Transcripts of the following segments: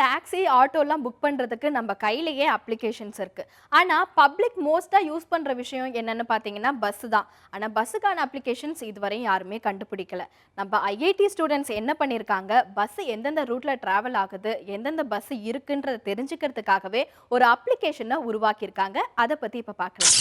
Taxi, ஆட்டோலாம் book பண்றதுக்கு நம்ம கையிலேயே அப்ளிகேஷன்ஸ் இருக்கு. ஆனா பப்ளிக் மோஸ்ட்டா யூஸ் பண்ற விஷயம் என்னன்னு பார்த்தீங்கன்னா பஸ் தான். ஆனா பஸ்ஸுக்கான அப்ளிகேஷன்ஸ் இதுவரையும் யாருமே கண்டுபிடிக்கல. நம்ம ஐஐடி ஸ்டூடண்ட்ஸ் என்ன பண்ணியிருக்காங்க, பஸ் எந்தெந்த ரூட்ல டிராவல் ஆகுது, எந்தெந்த பஸ் இருக்குன்றத தெரிஞ்சுக்கிறதுக்காகவே ஒரு அப்ளிகேஷனை உருவாக்கியிருக்காங்க. அதை பத்தி இப்ப பார்க்கலாம்.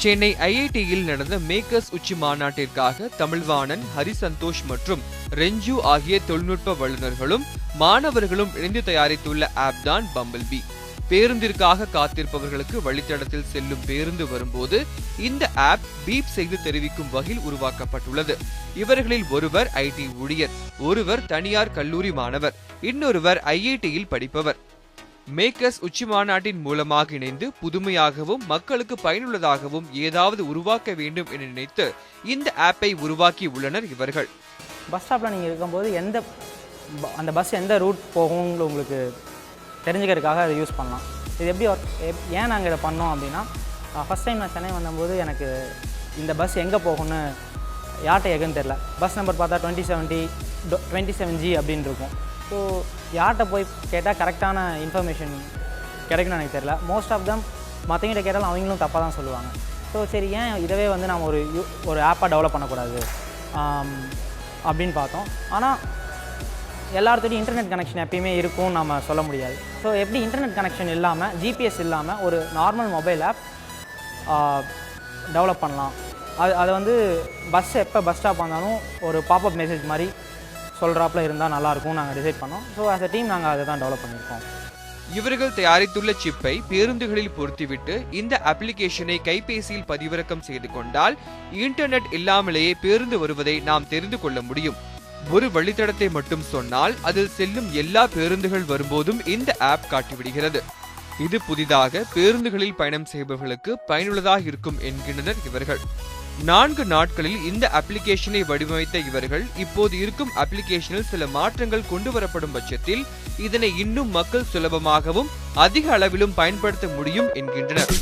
சென்னை ஐஐடியில் நடந்த மேக்கர்ஸ் உச்சி மாநாட்டிற்காக தமிழ்வாணன், ஹரிசந்தோஷ் மற்றும் ரெஞ்சு ஆகிய தொழில்நுட்ப வல்லுநர்களும் மாணவர்களும் இணைந்து தயாரித்துள்ள ஆப் தான் பம்பிள் பீ. பேருந்திற்காக காத்திருப்பவர்களுக்கு வழித்தடத்தில் செல்லும் பேருந்து வரும்போது இந்த ஆப் பீப் செய்து தெரிவிக்கும் வகையில் உருவாக்கப்பட்டுள்ளது. இவர்களில் ஒருவர் ஐடி ஊழியர், ஒருவர் தனியார் கல்லூரி மாணவர், இன்னொருவர் ஐஐடியில் படிப்பவர். மேக்கர்ஸ் உச்சி மாநாட்டின் மூலமாக இணைந்து புதுமையாகவும் மக்களுக்கு பயனுள்ளதாகவும் ஏதாவது உருவாக்க வேண்டும் என நினைத்து இந்த ஆப்பை உருவாக்கி உள்ளனர் இவர்கள். பஸ் ஸ்டாப்பில் நீங்கள் இருக்கும்போது அந்த பஸ் எந்த ரூட் போகும்னு உங்களுக்கு தெரிஞ்சுக்கிறதுக்காக அதை யூஸ் பண்ணலாம். இது எப்படி ஏன் நாங்கள் இதை பண்ணோம் அப்படின்னா, ஃபஸ்ட் டைம் நான் சென்னை வந்தபோது எனக்கு இந்த பஸ் எங்கே போகும்னு யார்கிட்ட எங்கன்னு தெரில. பஸ் நம்பர் பார்த்தா 27G அப்படின்னு இருக்கும். ஸோ யார்கிட்ட போய் கேட்டால் கரெக்டான இன்ஃபர்மேஷன் கிடைக்கும்னு எனக்கு தெரியல. மோஸ்ட் ஆஃப் தம் மற்றவங்கிட்ட கேட்டாலும் அவங்களும் தப்பாக தான் சொல்லுவாங்க. ஸோ சரி, ஏன் இதவே வந்து நம்ம ஒரு ஆப்பாக டெவலப் பண்ணக்கூடாது அப்படின்னு பார்த்தோம். ஆனால் எல்லாத்துட்டையும் இன்டர்நெட் கனெக்ஷன் எப்பயுமே இருக்கும்னு நம்ம சொல்ல முடியாது. ஸோ எப்படி இன்டர்நெட் கனெக்ஷன் இல்லாமல், ஜிபிஎஸ் இல்லாமல் ஒரு நார்மல் மொபைல் ஆப் டெவலப் பண்ணலாம். அதை வந்து எப்போ பஸ் ஸ்டாப் வந்தாலும் ஒரு பாப்அப் மெசேஜ் மாதிரி சொல்கிறாப்புல இருந்தால் நல்லாயிருக்கும் நாங்கள் டிசைட் பண்ணோம். ஸோ ஆஸ் அ டீம் நாங்கள் அதை தான் டெவலப் பண்ணியிருக்கோம். இவர்கள் தயாரித்துள்ள சிப்பை பேருந்துகளில் பொருத்திவிட்டு இந்த அப்ளிகேஷனை கைபேசியில் பதிவிறக்கம் செய்து கொண்டால் இன்டர்நெட் இல்லாமலேயே பேருந்து வருவதை நாம் தெரிந்து கொள்ள முடியும். ஒரு வழித்தடத்தை மட்டும் சொன்னால் அதில் செல்லும் எல்லா பேருந்துகள் வரும்போதும் இந்த ஆப் காட்டிவிடுகிறது. இது புதிதாக பேருந்துகளில் பயணம் செய்பவர்களுக்கு பயனுள்ளதாக இருக்கும் என்கின்றனர் இவர்கள். 4 நாட்களில் இந்த அப்ளிகேஷனை வடிவமைத்த இவர்கள் இப்போது இருக்கும் அப்ளிகேஷனில் சில மாற்றங்கள் கொண்டு வரப்படும் பட்சத்தில் இதனை இன்னும் மக்கள் சுலபமாகவும் அதிக அளவிலும் பயன்படுத்த முடியும் என்கின்றனர்.